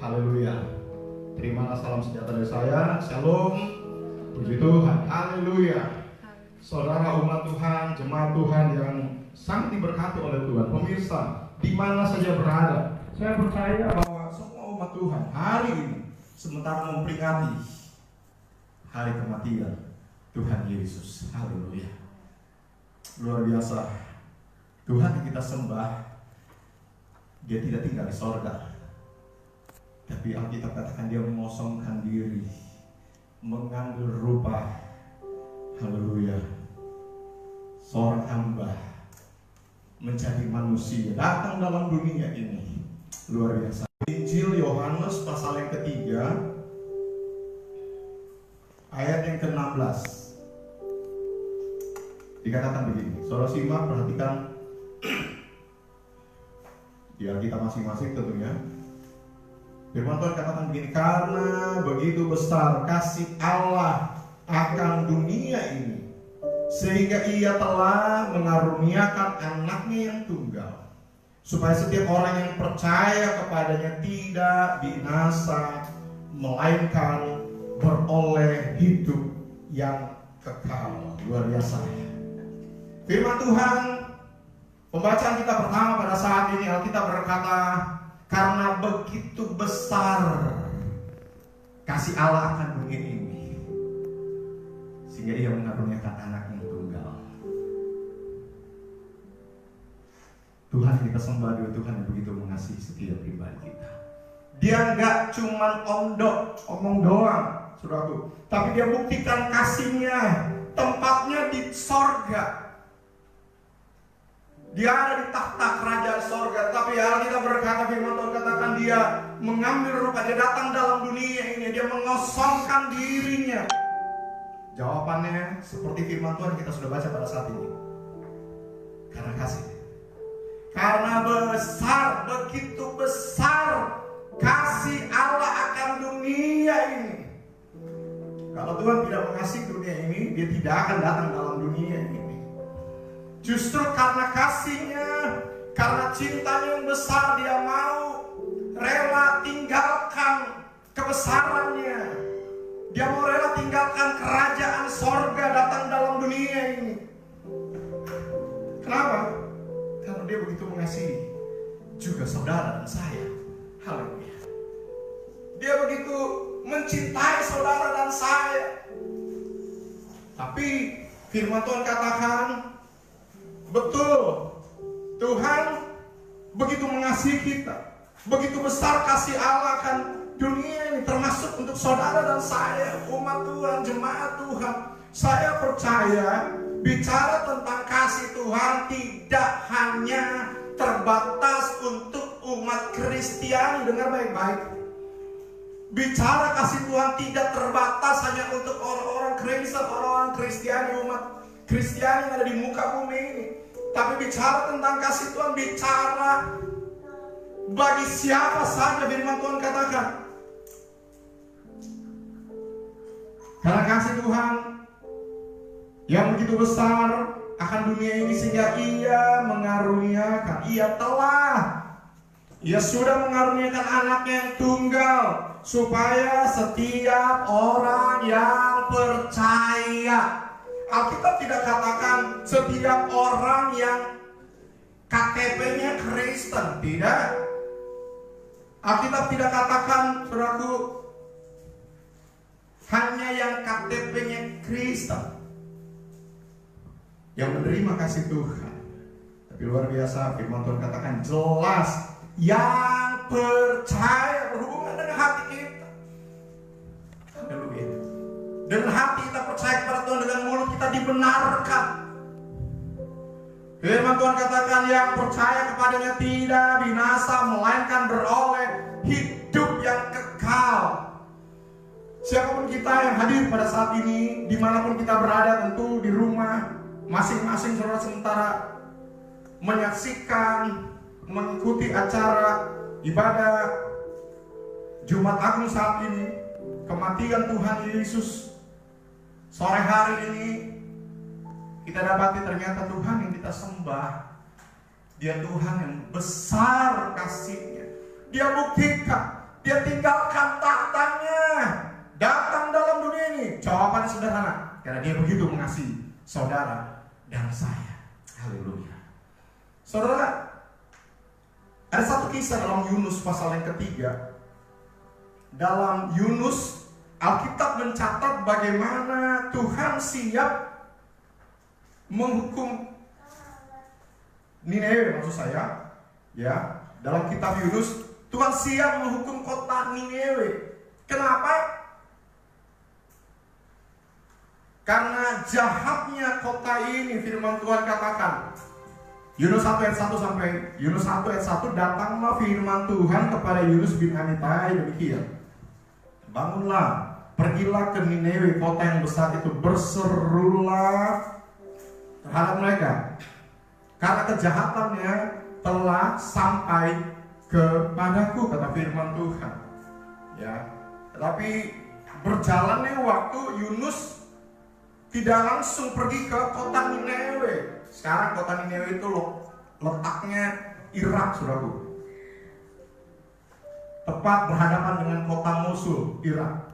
Haleluya. Terimalah salam sejahtera dari saya. Shalom. Puji Tuhan. Haleluya. Saudara umat Tuhan, jemaat Tuhan yang sangat diberkati oleh Tuhan, pemirsa di mana saja berada, saya percaya bahwa semua umat Tuhan hari ini sementara memperingati hari kematian Tuhan Yesus. Haleluya. Luar biasa. Tuhan yang kita sembah, Dia tidak tinggal di sorga, tapi Alkitab katakan Dia mengosongkan diri, mengambil rupa, haleluya, seorang hamba, menjadi manusia, datang dalam dunia ini. Luar biasa. Injil Yohanes pasal yang ketiga, ayat yang ke-16, dikatakan begini. Saudara simak, perhatikan di Alkitab masing-masing tentunya. Firman Tuhan katakan begini, karena begitu besar kasih Allah akan dunia ini, sehingga Ia telah mengaruniakan anaknya yang tunggal, supaya setiap orang yang percaya kepadanya tidak binasa, melainkan beroleh hidup yang kekal. Luar biasa. Firman Tuhan, pembacaan kita pertama pada saat ini, Alkitab berkata, karena begitu besar kasih Allah akan dunia ini, sehingga Ia mengaruniakan anak yang tunggal. Tuhan yang kita sembah adalah Tuhan yang begitu mengasihi setiap pribadi kita. Dia nggak cuman omong doang, saudaraku, tapi Dia buktikan kasihnya. Tempatnya di sorga. Dia ada di takhta kerajaan sorga, tapi Alkitab berkata, firman Tuhan katakan Dia mengambil rupa, Dia datang dalam dunia ini, Dia mengosongkan dirinya. Jawabannya seperti firman Tuhan kita sudah baca pada saat ini. Karena kasih. Karena besar, begitu besar kasih Allah akan dunia ini. Kalau Tuhan tidak mengasihi dunia ini, Dia tidak akan datang dalam dunia ini. Justru karena kasihnya, karena cintanya yang besar, Dia mau rela tinggalkan kebesarannya. Dia mau rela tinggalkan kerajaan sorga, datang dalam dunia ini. Kenapa? Karena Dia begitu mengasihi juga saudara dan saya. Haleluya. Dia begitu mencintai saudara dan saya. Tapi firman Tuhan katakan, betul, Tuhan begitu mengasihi kita. Begitu besar kasih Allah akan dunia ini, termasuk untuk saudara dan saya, umat Tuhan, jemaat Tuhan. Saya percaya bicara tentang kasih Tuhan tidak hanya terbatas untuk umat Kristiani. Dengar baik-baik. Bicara kasih Tuhan tidak terbatas hanya untuk orang-orang Kristen, orang-orang Kristiani, umat Kristiani yang ada di muka bumi ini. Tapi bicara tentang kasih Tuhan, bicara bagi siapa saja. Firman Tuhan katakan, karena kasih Tuhan yang begitu besar akan dunia ini, sehingga Ia mengaruniakan, Ia sudah mengaruniakan anaknya yang tunggal, supaya setiap orang yang percaya. Alkitab tidak katakan setiap orang yang KTP-nya Kristen, tidak. Alkitab tidak katakan, saudaraku, hanya yang KTP-nya Kristen yang menerima kasih Tuhan. Tapi luar biasa, firman Tuhan katakan jelas, yang percaya, berhubungan dengan hati kita. Haleluya. Dengan hati kita percaya kepada Tuhan, dengan mulut kita dibenarkan. Firman Tuhan katakan yang percaya kepadanya tidak binasa, melainkan beroleh hidup yang kekal. Siapapun kita yang hadir pada saat ini, dimanapun kita berada, tentu di rumah masing-masing saudara sementara menyaksikan, mengikuti acara ibadah Jumat Agung saat ini, kematian Tuhan Yesus. Sore hari ini kita dapati ternyata Tuhan yang kita sembah, Dia Tuhan yang besar kasih-Nya. Dia buktikan dia tinggalkan tahtanya, datang dalam dunia ini? Jawabannya sederhana, karena dia begitu mengasihi saudara dan saya. Haleluya. Saudara, ada satu kisah dalam Yunus pasal yang ketiga. Dalam Yunus, Alkitab mencatat bagaimana Tuhan siap menghukum Nineve, maksud saya. Ya, dalam kitab Yunus, Tuhan siap menghukum kota Nineve. Kenapa? Karena jahatnya kota ini, firman Tuhan katakan. Yunus 1 ayat 1 sampai Yunus 1 ayat 1, datanglah firman Tuhan kepada Yunus bin Amitai demikian. Bangunlah, pergilah ke Nineve, kota yang besar itu, berserulah terhadap mereka, karena kejahatannya telah sampai kepadaku, kata firman Tuhan. Ya, tetapi berjalannya waktu, Yunus tidak langsung pergi ke kota Nineve. Sekarang kota Nineve itu letaknya Irak, saudaraku. Tepat berhadapan dengan kota Mosul, Irak.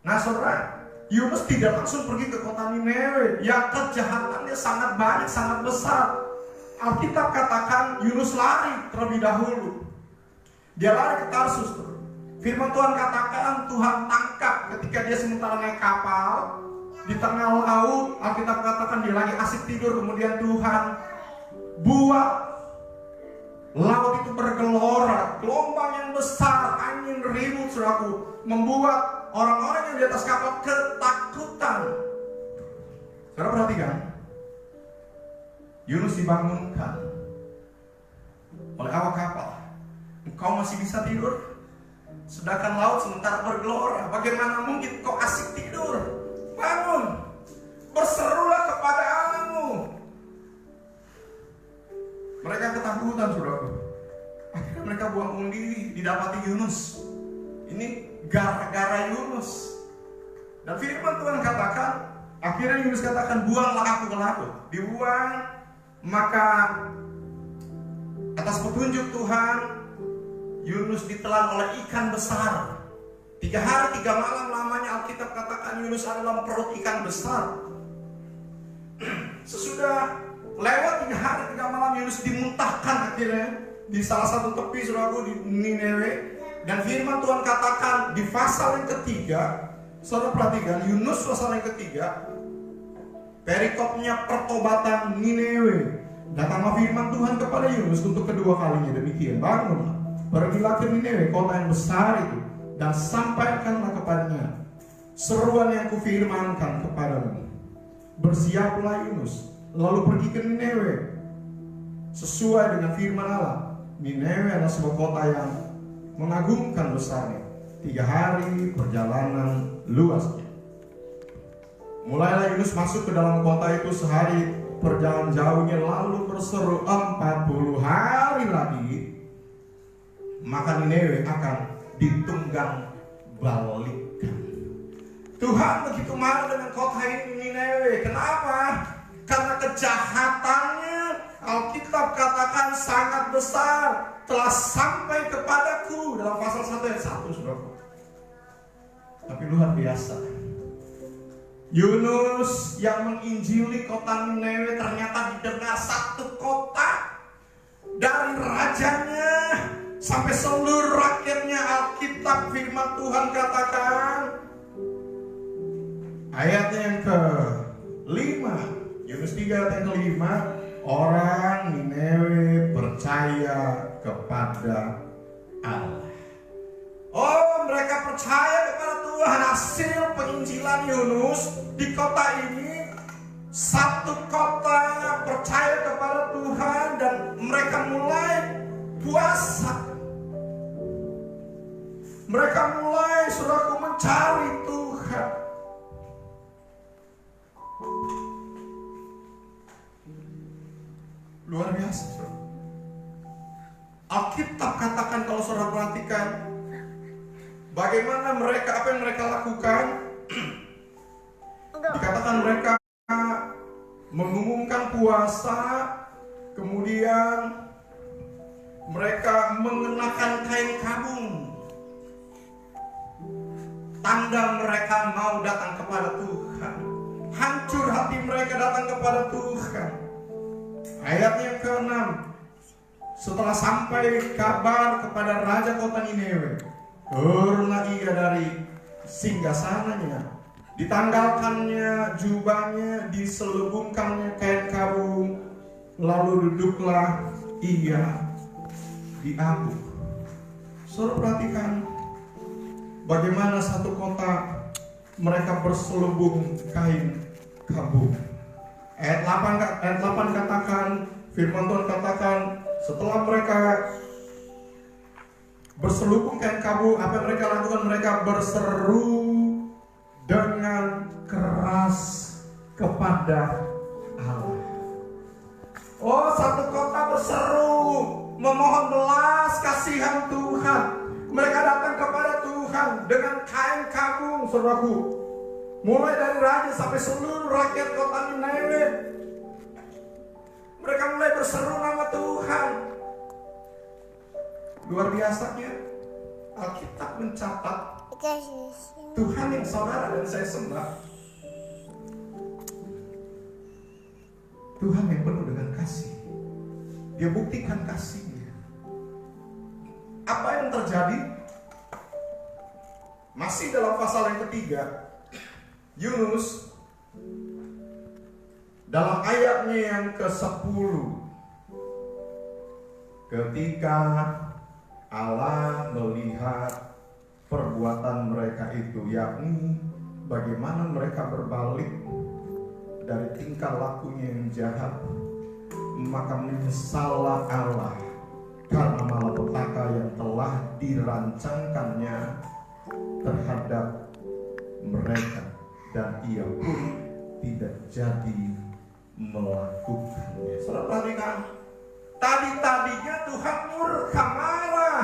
Nah saudara, Yunus tidak langsung pergi ke kota Nineve yang kejahatannya sangat banyak, sangat besar. Alkitab katakan Yunus lari terlebih dahulu. Dia lari ke Tarsus. Firman Tuhan katakan Tuhan tangkap ketika dia sementara naik kapal di tengah laut. Alkitab katakan dia lagi asik tidur, kemudian Tuhan buat laut itu bergelora, gelombang yang besar, angin ribut, saudaraku, membuat orang-orang yang di atas kapal ketakutan. Saudara perhatikan, Yunus dibangunkan oleh awak kapal. Engkau masih bisa tidur, sedangkan laut sementara bergelora. Bagaimana mungkin kau asik tidur? Bangun, berserulah kepada Allahmu. Mereka ketakutan, saudaraku. Akhirnya mereka buang undi, didapati Yunus. Ini gara-gara Yunus. Dan firman Tuhan katakan, akhirnya Yunus katakan, buanglah aku ke laut. Dibuang, maka atas petunjuk Tuhan, Yunus ditelan oleh ikan besar. 3 hari 3 malam lamanya Alkitab katakan Yunus adalah perut ikan besar. Sesudah lewat 3 hari 3 malam, Yunus dimuntahkan akhirnya di salah satu tepi, saudaraku, di Nineve. Dan firman Tuhan katakan di pasal yang ketiga, saudara perhatikan, Yunus pasal yang ketiga, perikopnya pertobatan Nineve. Datanglah firman Tuhan kepada Yunus untuk kedua kalinya demikian. Bangunlah, pergilah ke Nineve, kota yang besar itu, dan sampaikanlah kepadanya seruan yang kufirmankan kepadamu. Bersiaplah Yunus, lalu pergi ke Nineve sesuai dengan firman Allah. Nineve adalah sebuah kota yang mengagumkan besarnya, 3 hari perjalanan luasnya. Mulailah Yunus masuk ke dalam kota itu sehari perjalanan jauhnya, lalu berseru 40 hari lagi, maka Nineve akan ditunggang balikan. Tuhan begitu marah dengan kota ini, Nineve. Kenapa? Karena kejahatannya, Alkitab katakan sangat besar, telah sampai kepadaku, dalam pasal 1 ayat 1, saudara. Tapi luar biasa, Yunus yang menginjili kota Nineve ternyata didengar satu kota, dari rajanya sampai seluruh rakyatnya. Alkitab firman Tuhan katakan ayat yang ke-5, Yunus 3 ayat yang ke-5, orang Nineve percaya kepada Allah. Oh, mereka percaya kepada Tuhan. Hasil penginjilan Yunus di kota ini, satu kota percaya kepada Tuhan dan mereka mulai puasa. Mereka mulai, saudaraku, mencari Tuhan. Luar biasa, saudara. Alkitab katakan, kalau saudara perhatikan bagaimana mereka, apa yang mereka lakukan. Dikatakan mereka mengumumkan puasa, kemudian mereka mengenakan kain kabung. tanda mereka mau datang kepada Tuhan. Hancur hati mereka datang kepada Tuhan. Ayat yang ke-6. Setelah sampai kabar kepada Raja kota Nineve, turunlah ia dari singgasananya, ditanggalkannya jubahnya, diselubungkannya kain kabung, lalu duduklah ia di Abuk. Saudara perhatikan bagaimana satu kota mereka berselubung kain kabung. Ayat 8 katakan, firman Tuhan katakan, setelah mereka berselubung kain kabung, apa yang mereka lakukan? Mereka berseru dengan keras kepada Allah. Oh, satu kota berseru memohon belas kasihan Tuhan. Mereka datang kepada Tuhan dengan kain kabung, saudaraku. Mulai dari raja sampai seluruh rakyat kota Nineve. Mereka mulai berseru nama Tuhan. Luar biasanya, Alkitab mencatat Tuhan yang saudara dan saya sembah, Tuhan yang penuh dengan kasih. Dia buktikan kasihnya. Apa yang terjadi? Masih dalam pasal yang ketiga, Yunus dalam ayatnya yang ke-10, ketika Allah melihat perbuatan mereka itu, yakni bagaimana mereka berbalik dari tingkah lakunya yang jahat, maka menyesallah Allah karena malapetaka yang telah dirancangkannya terhadap mereka, dan ia pun tidak jadi melakukannya. Saudara perhatikan, tadinya Tuhan murka marah,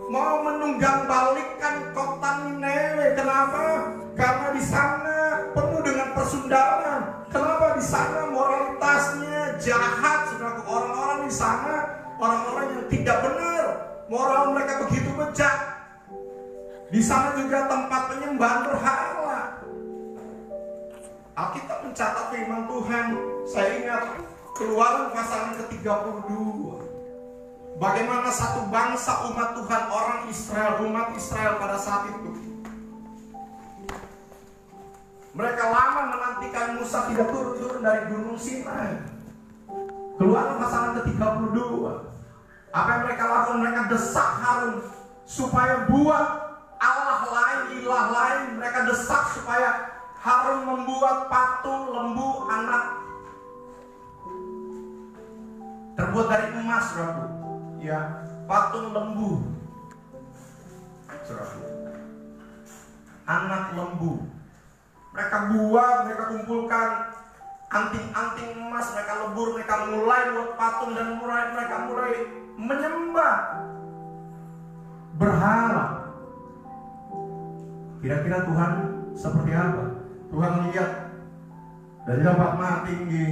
mau menunggang balikkan kota Nineve. Kenapa? Karena di sana penuh dengan persundaran. Kenapa? Di sana moralitasnya jahat, saudara. Orang-orang di sana orang-orang yang tidak benar, moral mereka begitu bejat. Di sana juga tempat penyembahan berhala. Alkitab mencatat firman Tuhan. Saya ingat Keluaran pasal yang ke-32. Bagaimana satu bangsa umat Tuhan, umat Israel pada saat itu, mereka lama menantikan Musa tidak turun dari gunung Sinai. Keluaran pasal yang ke-32. Apa yang mereka lakukan? Mereka desak Harun supaya buat Allah lain, ilah lain. Mereka desak supaya Harun membuat patung lembu anak terbuat dari emas, saudara. Ya, patung lembu, saudara. Anak lembu. Mereka buat, mereka kumpulkan anting-anting emas, mereka lebur, mereka mulai buat patung dan mereka mulai menyembah berhala. Kira-kira Tuhan seperti apa? Tuhan lihat dari tempat mati tinggi.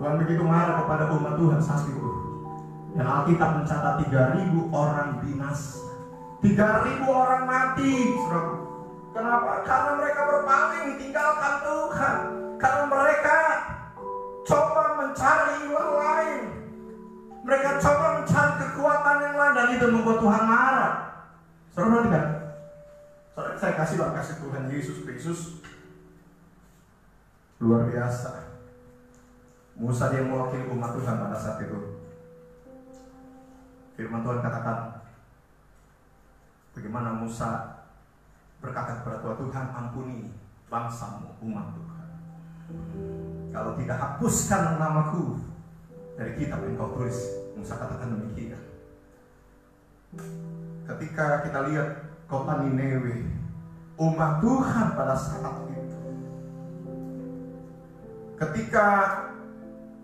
Tuhan begitu marah kepada umat Tuhan saat itu. Dan Alkitab mencatat 3.000 orang binasa. 3.000 orang mati, saudara. Kenapa? Karena mereka berpaling, tinggalkan Tuhan. Karena mereka coba mencari ilah lain. Mereka coba mencari kekuatan yang lain, dan itu membuat Tuhan marah. Saudara perhatikan. Saudara, saya kasih Tuhan Yesus Kristus luar biasa. Musa dia mewakili umat Tuhan pada saat itu. Firman Tuhan katakan, bagaimana Musa berkata kepada Tuhan, ampuni bangsamu, umat Tuhan. Kalau tidak, hapuskan namaku dari kitab yang kau tulis. Musa katakan demikian. Ketika kita lihat kota Nineve, umat Tuhan pada saat itu, ketika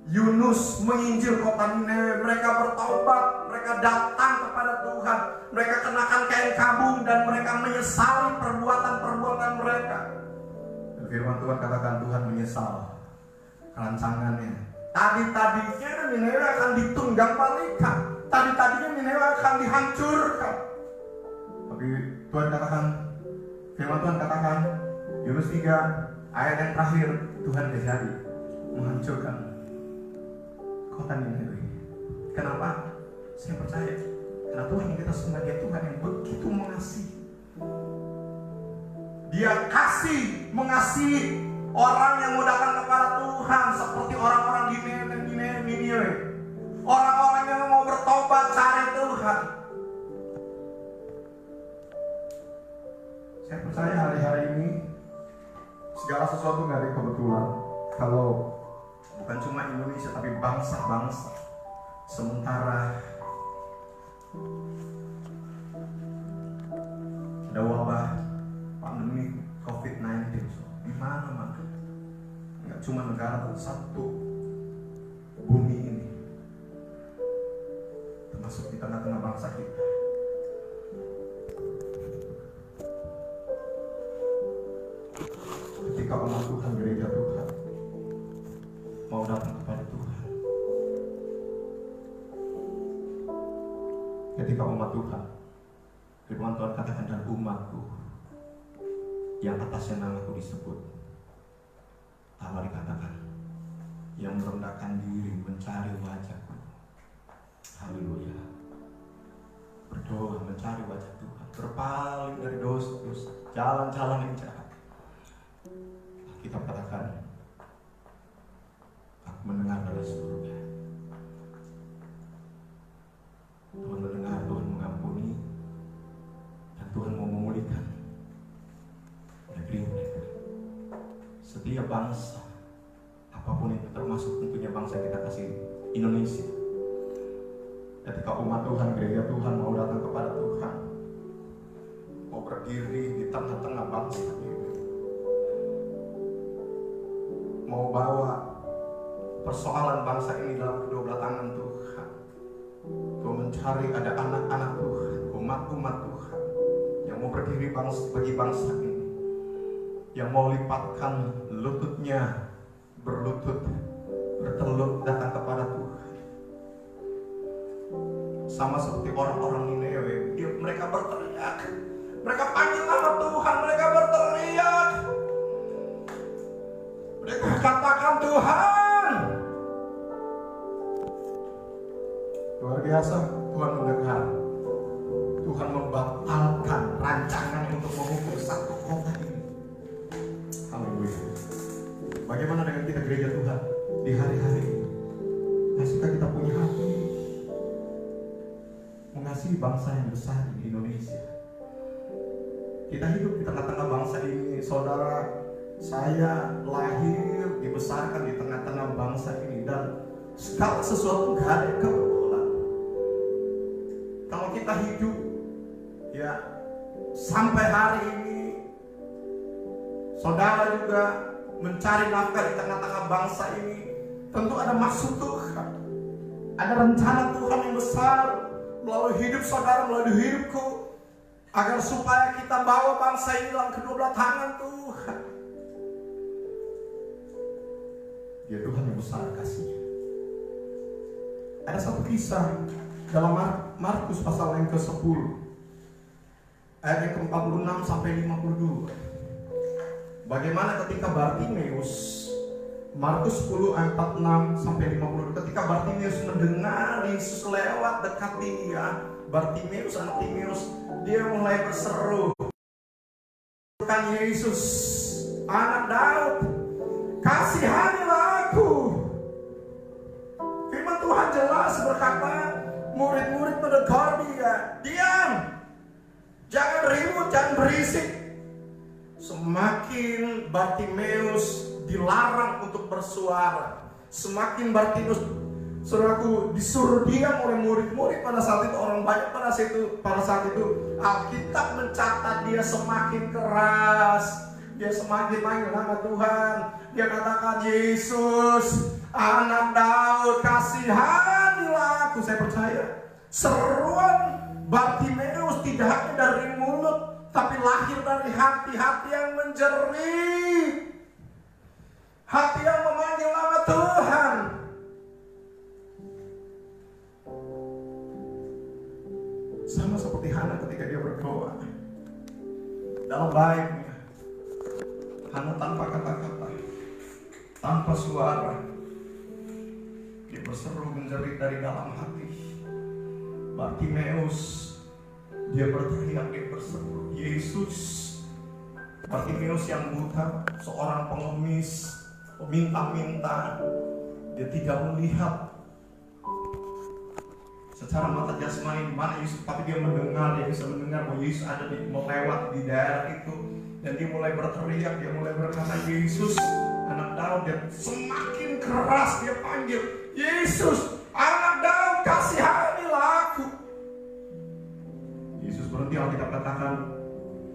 Yunus menginjil kota Nineve, mereka bertobat, mereka datang kepada Tuhan, mereka kenakan kain kabung dan mereka menyesali perbuatan-perbuatan mereka. Dan firman Tuhan katakan Tuhan menyesal rancangannya. Tadinya Nineve akan ditunggang balikan, tadinya Nineve akan dihancurkan. Tapi Tuhan katakan, Firman Tuhan katakan, Yunus 3 ayat yang terakhir, Tuhan jadi menghancurkan kota Niniwe. Kenapa? Saya percaya karena Tuhan yang kita sembah, Dia Tuhan yang begitu mengasihi. Dia mengasihi orang yang mau datang kepada Tuhan seperti orang-orang di Niniwe. Orang-orang yang mau bertobat cari Tuhan. Saya percaya hari-hari ini segala sesuatu nggak ada kebetulan. Kalau bukan cuma Indonesia tapi bangsa-bangsa. Sementara ada wabah pandemi COVID-19 di mana-mana. Nggak cuma negara satu bumi ini, termasuk di tengah-tengah bangsa kita. Ketika umat Tuhan, gereja Tuhan mau datang kepada Tuhan, ketika umat Tuhan, firman Tuhan katakan, dan umatku yang atasnya namaku disebut, Allah dikatakan, yang merendahkan diri mencari wajahku. Haleluya. Berdoa mencari wajah Tuhan, berpaling dari dosa-dosa, jalan-jalan yang jahat. Kita katakan, aku mendengar dari surga. Tuhan mendengar, Tuhan mengampuni, dan Tuhan mau memulihkan negeri mereka. Setiap bangsa, apapun itu, termasuk tentunya bangsa yang kita kasih, Indonesia. Ketika umat Tuhan, gereja Tuhan mau datang kepada Tuhan, mau berdiri di tengah-tengah bangsa ini, mau bawa persoalan bangsa ini dalam kedua belah tangan Tuhan. Tuhan mencari ada anak-anak Tuhan, umat-umat Tuhan yang mau berdiri bagi bangsa ini, yang mau lipatkan lututnya, berlutut, bertelur datang kepada Tuhan. Sama seperti orang-orang Niniwe, mereka berteriak, mereka panggil nama Tuhan, mereka berteriak, mereka katakan, Tuhan. Luar biasa, Tuhan mendengar. Tuhan membatalkan rancangan untuk menghukum satu kota ini. Haleluya. Bagaimana dengan kita gereja Tuhan di hari-hari ini? Masihkah kita punya hati mengasihi bangsa yang besar di Indonesia? Kita hidup di tengah-tengah bangsa ini, saudara. Saya lahir, dibesarkan di tengah-tengah bangsa ini, dan segala sesuatu gak ada kebetulan. Kalau kita hidup, ya, sampai hari ini, saudara juga mencari nafkah di tengah-tengah bangsa ini, tentu ada maksud Tuhan, ada rencana Tuhan yang besar melalui hidup saudara, melalui hidupku, agar supaya kita bawa bangsa ini dalam kedua belah tangan Tuhan. Ya, Tuhan yang besar kasihnya. Ada satu kisah dalam Markus pasal yang ke-10 ayat yang ke-46 sampai 52. Bagaimana ketika Bartimeus, Markus 10 ayat 46 sampai 52, ketika Bartimeus mendengar Yesus lewat dekat dia, Bartimeus, anak Timeus, dia mulai berseru, "Kan Yesus, anak Daud, kasihanilah aku." Firman Tuhan jelas berkata, murid-murid menegur dia, "Diam, jangan ribut, jangan berisik." Semakin Bartimeus dilarang untuk bersuara, semakin Bartimeus, saudaraku, disuruh diam oleh murid-murid. Pada saat itu orang banyak, pada saat itu Alkitab mencatat dia semakin keras, dia semakin panggil nama Tuhan. Dia katakan, "Yesus, anak Daud, kasihanilah aku." Saya percaya seruan Bartimeus tidak hanya dari mulut, tapi lahir dari hati-hati yang menjerit, hati yang memanggil nama Tuhan. Sama seperti Hana ketika dia berdoa dalam baiknya, karena tanpa kata-kata, tanpa suara, dia berseru menjerit dari dalam hati. Bartimeus, dia berteriak, dia berseru, Yesus. Bartimeus yang buta, seorang pengemis, peminta-minta, dia tidak melihat secara mata jasmani mana Yesus, tapi dia mendengar, dia bisa mendengar bahwa Yesus ada melewat di daerah itu, dan dia mulai berteriak, dia mulai berkata, Yesus, anak Daud, dan semakin keras dia panggil, Yesus, anak Daud, kasihanilah aku. Yesus berhenti, Alkitab katakan,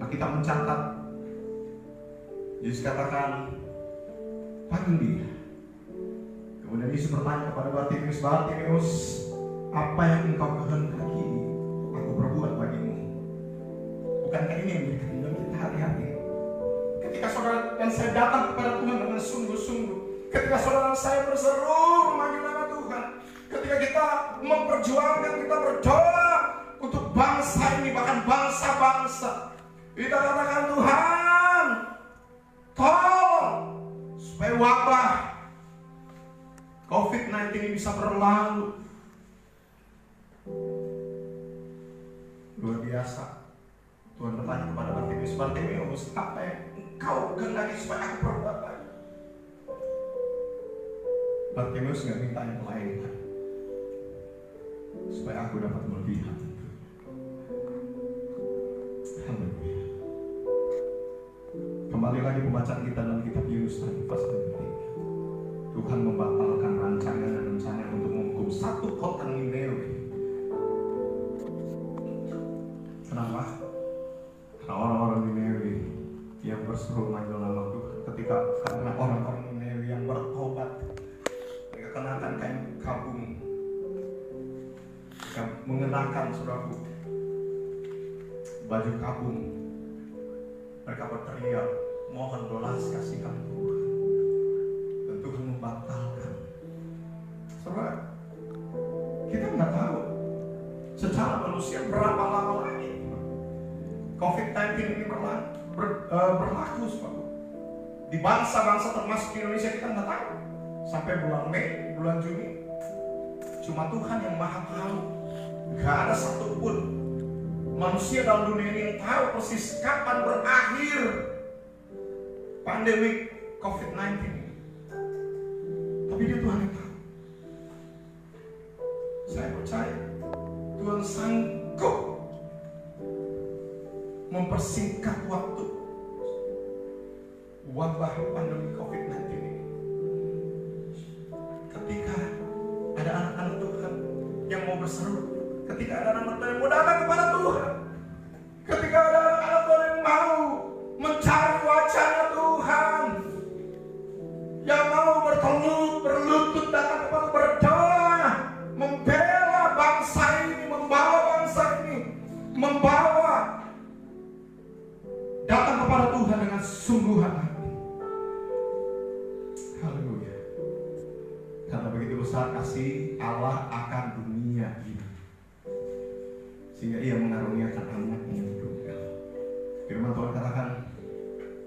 Alkitab mencatat, Yesus katakan, panggil dia. Kemudian Yesus bertanya kepada Bartimeus, Bartimeus, apa yang engkau kehendaki aku perbuat bagimu? Bukankah ini yang menjadi keinginan kita hari-hari? Ketika saudara dan saya datang kepada Tuhan dengan sungguh-sungguh, ketika saudara dan saya berseru memanggil nama Tuhan, ketika kita memperjuangkan, kita berdoa untuk bangsa ini, bahkan bangsa-bangsa, kita katakan, Tuhan, tolong supaya wabah COVID-19 ini bisa berlalu. Luar biasa. Tuhan bertanya kepada Bartimeus, Bartimeus, apa yang engkau kehendaki supaya aku perbuat lagi? Bartimeus nggak minta yang lain, supaya aku dapat melihat. Haleluya. Kembali lagi pembacaan kita dalam kitab Yunus tadi pasal 3. Tuhan membatalkan rancangan dan rencana untuk menghukum satu kota Nineve. Kenapa? Karena orang-orang Nineve yang berseru manggil nama Tuhan, karena orang-orang Nineve yang bertobat, mereka kenakan kain kabung, mereka mengenakan saudaraku baju kabung, mereka berteriak mohon belas kasihan Tuhan, dan Tuhan membatalkan. Saudara, kita nggak tahu secara manusia berapa lama lagi COVID-19 ini berlaku, saudara. Di bangsa-bangsa termasuk di Indonesia kita nggak tahu sampai bulan Mei, bulan Juni. Cuma Tuhan yang maha tahu. Gak ada satupun manusia dalam dunia ini yang tahu persis kapan berakhir pandemi COVID-19 ini. Tapi dia Tuhan yang tahu. Saya percaya Tuhan sanggup mempersingkat waktu wabah pandemi COVID-19 ini. Ketika ada anak-anak Tuhan yang mau berseru, ketika ada anak-anak Tuhan yang mau datang kepada Tuhan, ketika ada anak-anak Tuhan yang mau mencari wajahnya Tuhan, yang mau berlutut datang kepada berdoa, membela bangsa ini, membawa bangsa ini, datang kepada Tuhan dengan sungguh hati. Haleluya. Karena begitu besar kasih Allah akan dunia ini, sehingga Ia mengaruniakan anaknya yang tunggal. Firman Tuhan katakan,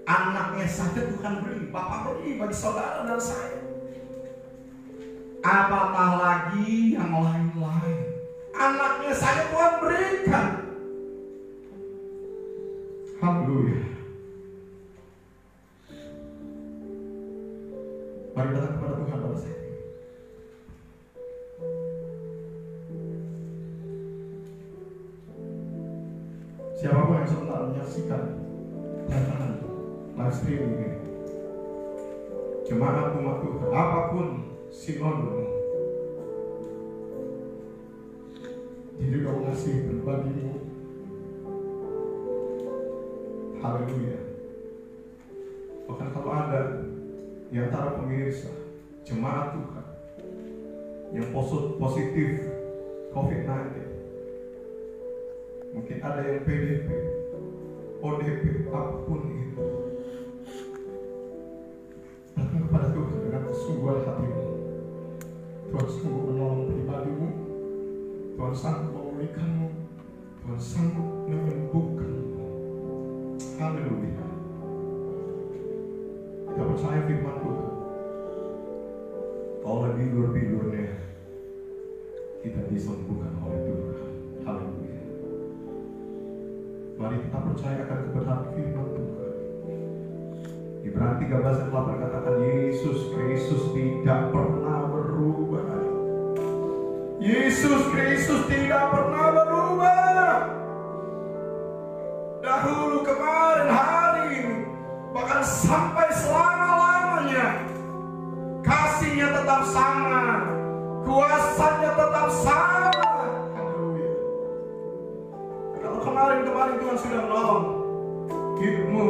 anaknya saja Tuhan beri, Bapa beri bagi saudara dan saya. Apatah lagi yang lain-lain. Anaknya saja Tuhan berikan. Haleluya. Mari datang kepada Tuhan pada saat ini. Siapapun yang sebentar menyaksikan tayangan live streaming ini, jemaat umat Tuhan, apapun sinonmu, diri kau ngasih berbagi. Haleluya. Bahkan kalau ada di antara pemirsa jemaat Tuhan yang positif COVID-19, mungkin ada yang PDP, ODP, apapun itu, datang kepada Tuhan dengan kesungguhan hatimu. Tuhan sanggup menolong pribadimu, Tuhan sanggup memulihkanmu, Tuhan sanggup menyembuhkanmu. Haleluya. Kita percaya firman Tuhan. Kalau tidur-tidurnya kita disembuhkan oleh Tuhan. Haleluya. Mari kita percayakan kebenaran firman Tuhan. Ibrani 13 ayat 8 katakan, Yesus Kristus tidak pernah berubah. Yesus Kristus tidak pernah berubah. Dahulu, kemarin, hari ini, bahkan sampai selama-lamanya. Kasih-Nya tetap sama, kuasa-Nya tetap sama. Haleluya. Kalau kemarin Tuhan sudah menolong hidupmu,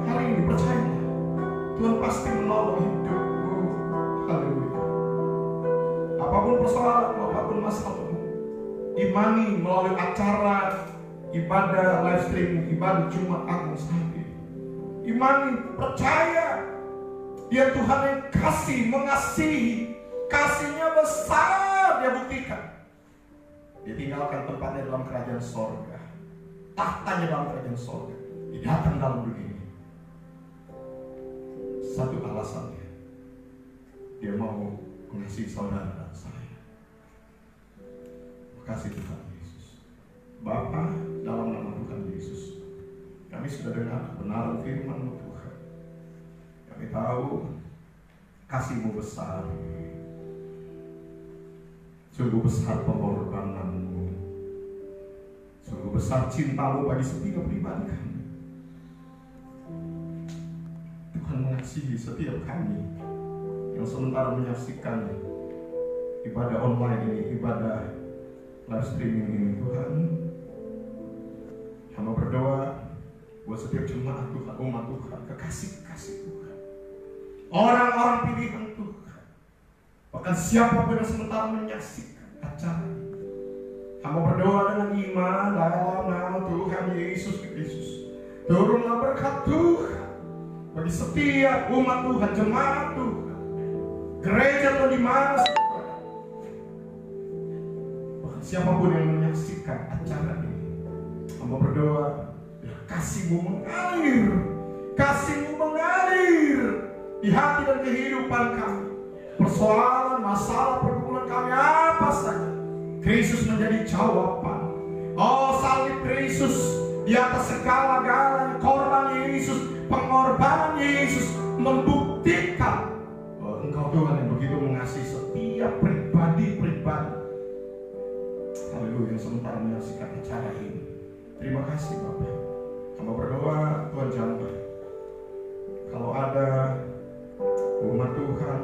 hari ini percayalah, Tuhan pasti menolong hidupmu. Haleluya. Apapun persoalanmu, apapun masalahmu, imani melalui acara ibadah live streaming, ibadah Jumat Agung saja. Imani, percaya Dia Tuhan yang kasih, mengasihi, kasih-Nya besar Dia buktikan. Dia tinggalkan tempatnya dalam kerajaan sorga, tahtanya dalam kerajaan sorga, Dia datang dalam dunia ini. Satu alasannya, Dia mau mengasihi saudara dan saya. Makasih Tuhan Yesus. Bapa, dalam nama Tuhan Yesus, kami sudah dengar kebenaran firman-Mu Tuhan. Kami tahu kasih-Mu besar, sungguh besar pengorbanan-Mu, sungguh besar cinta-Mu bagi setiap pribadi kami. Tuhan mengasihi setiap kami yang sementara menyaksikan ibadah online ini, ibadah live streaming ini. Tuhan, hamba berdoa buat setiap jemaat Tuhan, umat Tuhan, kekasih-kekasih Tuhan, orang-orang pilihan Tuhan, bahkan siapapun yang sementara menyaksikan acara ini. Hamba berdoa dengan iman dalam nama Tuhan Yesus Kristus. Turunlah berkat Tuhan bagi setiap umat Tuhan, jemaat Tuhan, gereja atau di mana saja, bahkan siapapun yang menyaksikan acara ini. Hamba berdoa, kasih-Mu mengalir, kasih-Mu mengalir di hati dan kehidupan kami. Persoalan, masalah, pergumulan kami apa saja, Kristus menjadi jawaban. Oh, salib Kristus di atas segala-galanya, korban Yesus, pengorbanan Yesus membuktikan bahwa Engkau Tuhan yang begitu mengasihi setiap pribadi-pribadi. Haleluya, yang sementara menyaksikan acara ini. Terima kasih Bapak. Hamba berdoa Tuhan jamah, kalau ada umat Tuhan,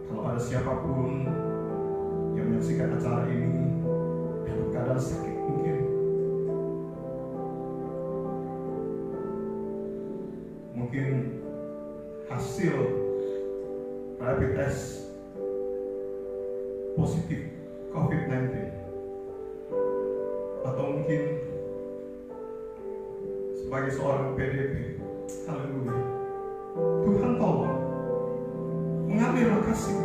kalau ada siapapun yang menyaksikan acara ini dalam keadaan sakit, mungkin hasil rapid test positif COVID-19, atau mungkin sebagai seorang PDP. Haleluya. Tuhan tolong, mengalirlah kasih,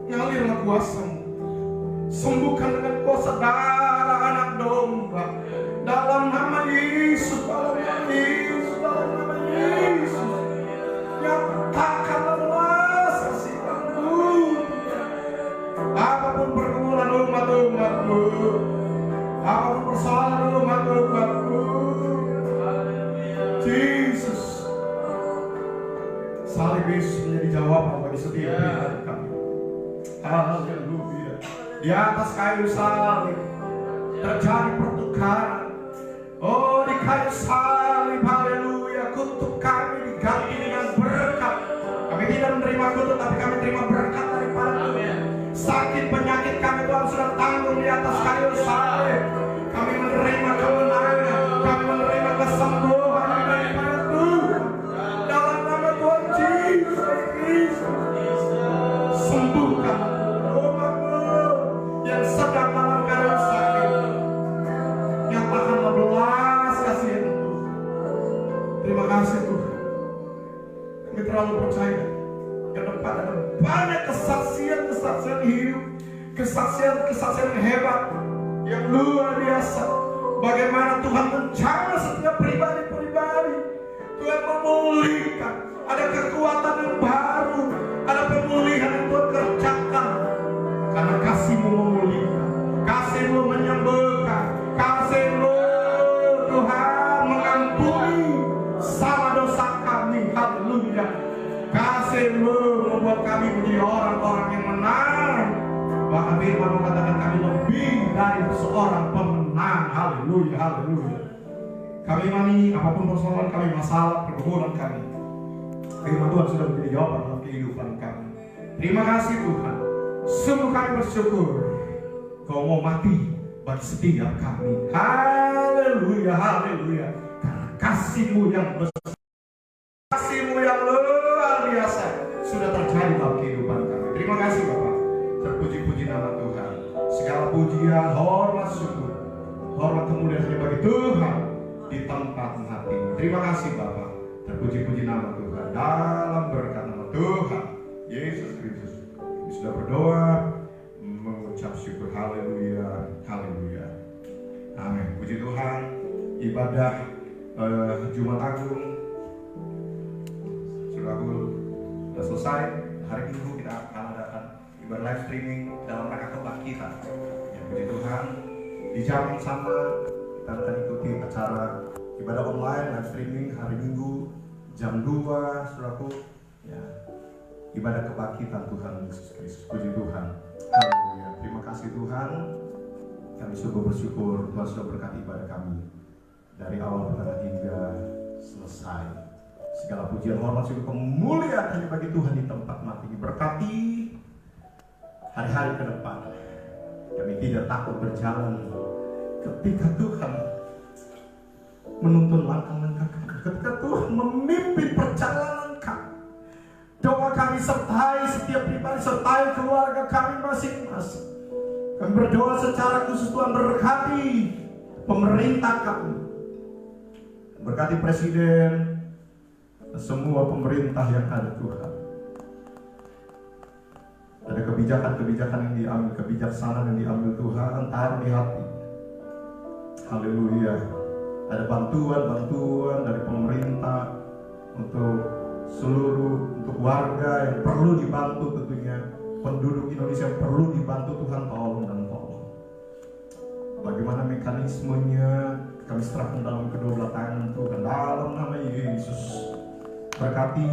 mengalirlah kuasa-Mu, sembuhkan dengan kuasa darah anak domba, dalam nama Yesus, dalam nama Yesus, dalam nama Yesus. Nyatakanlah belas kasih-Mu. Apapun pergumulan umat-umat-Mu, apapun persoalan umat-umat-Mu, Yesus, salib Yesus menjadi jawaban bagi setiap pribadi kami. Haleluya. Di atas kayu salib terjadi pertukaran. Oh, di kayu salib, haleluya, kutuk kami diganti dengan berkat. Kami tidak menerima kutuk, tapi kami terima berkat daripada Tuhan. Sakit penyakit kami Tuhan sudah tanggung di atas kayu salib. Kami menerima kemenangan, kami menerima kesembuhan daripada Tuhan. Dalam nama Tuhan Yesus Kristus, sembuhkan umat-Mu yang sedang dalam keadaan sakit. Nyatakanlah belas kasihan Tuhan. Terima kasih Tuhan. Kami terlalu percaya ke depan ada banyak kesaksian-kesaksian hidup, kesaksian-kesaksian hebat yang luar biasa. bagaimana Tuhan menjamah setiap pribadi-pribadi. Tuhan memulihkan, ada kekuatan yang baru, ada pemulihan yang Tuhan kerjakan. Karena kasih-Mu memulihkan, kasih-Mu menyembuhkan, kasih-Mu Tuhan mengampuni sama dosa kami. Haleluya. Kasih-Mu membuat kami menjadi orang-orang yang menang. Bahkan firman mengatakan kami lebih dari seorang pemenang. Haleluya, haleluya. Kami imani apapun persoalan kami, masalah, pergumulan kami, firman Tuhan sudah menjadi jawaban dalam kehidupan kami. Terima kasih Tuhan. Sungguh kami bersyukur Kau mau mati bagi setiap kami. Haleluya, haleluya. Karena kasih-Mu yang besar, kasih-Mu yang luar biasa sudah terjadi dalam kehidupan kami. Terima kasih Bapak. Terpuji-puji nama Tuhan. Segala pujian, hormat, syukur, hormat kemuliaan hanya bagi Tuhan di tempat hati-Mu. Terima kasih Bapak. Terpuji-puji nama Tuhan. Dalam berkat nama Tuhan Yesus Kristus kami sudah berdoa, mengucap syukur. Haleluya, haleluya. Amin. Puji Tuhan. Ibadah Jumat Agung sudah selesai. Hari Minggu kita akan adakan ibadah live streaming dalam rangka kebangkitan. Ya, puji Tuhan. Di jam yang sama kita akan ikuti acara ibadah online live streaming hari Minggu jam 2, saudaraku. Ya, ibadah kebangkitan Tuhan Yesus Kristus. Puji Tuhan. Haleluya. Terima kasih Tuhan. Kami sungguh bersyukur Tuhan sudah berkati ibadah kami dari awal pertengahan hingga selesai. Segala pujian, hormat, syukur, kemuliaan hanya bagi Tuhan di tempat mati. Berkati hari-hari ke depan. Kami tidak takut berjalan ketika Tuhan menuntun langkah-langkah kami, ketika Tuhan memimpin perjalanan kami. Doa kami sertai setiap pribadi, sertai keluarga kami masing-masing. Kami berdoa secara khusus Tuhan berkati pemerintah kami, berkati presiden, semua pemerintah yang ada Tuhan. Ada kebijakan-kebijakan yang diambil, kebijaksanaan yang diambil Tuhan, taruh di hati. Haleluya. Ada bantuan-bantuan dari pemerintah untuk seluruh, untuk warga yang perlu dibantu tentunya. Penduduk Indonesia yang perlu dibantu, Tuhan tolong dan tolong. Bagaimana mekanismenya kami serahkan dalam kedua belah tangan Tuhan dalam nama Yesus. Berkati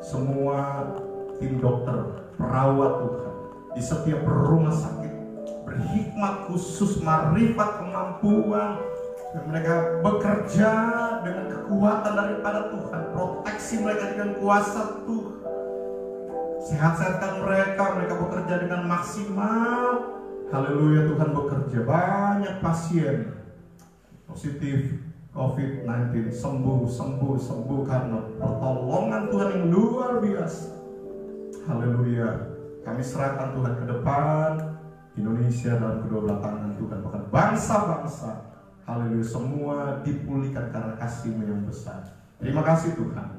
semua tim dokter, perawat Tuhan di setiap rumah sakit, berhikmat khusus, marifat, kemampuan, dan mereka bekerja dengan kekuatan daripada Tuhan. Proteksi mereka dengan kuasa Tuhan. Sehat-sehatkan mereka bekerja dengan maksimal. Haleluya, Tuhan bekerja. Banyak pasien positif COVID-19 sembuh karena pertolongan Tuhan yang luar biasa. Haleluya. Kami serahkan Tuhan ke depan Indonesia dalam kedua belah tangan Tuhan, bahkan bangsa-bangsa. Haleluya, semua dipulihkan karena kasih-Mu yang besar. Terima kasih Tuhan.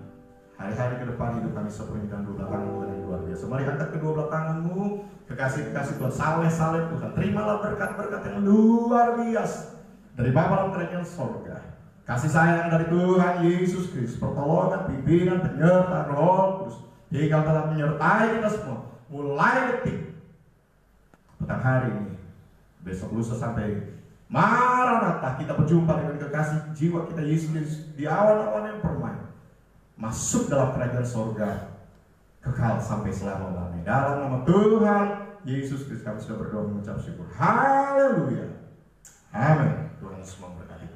Hari-hari ke depan hidup kami sepenuhnya dalam dua belah tangan Tuhan yang luar biasa. Mari angkat kedua belah tangan-Mu, kekasih-kekasih Tuhan, saleh-saleh Tuhan. Terimalah berkat-berkat yang luar biasa dari Bapa dalam kerajaan sorga. Kasih sayang dari Tuhan Yesus Kristus, pertolongan, pimpinan, penyertaan Roh Kudus, hingga tetap menyertai kita semua. Mulai detik petang hari ini, besok lusa sampai Maranatha, kita berjumpa dengan kekasih jiwa kita Yesus Kristus di awan-awan yang permai, masuk dalam kerajaan sorga kekal sampai selama-lamanya. Dalam nama Tuhan Yesus Kristus kami sudah berdoa mengucap syukur. Haleluya. Amin. Tuhan Yesus memberkati.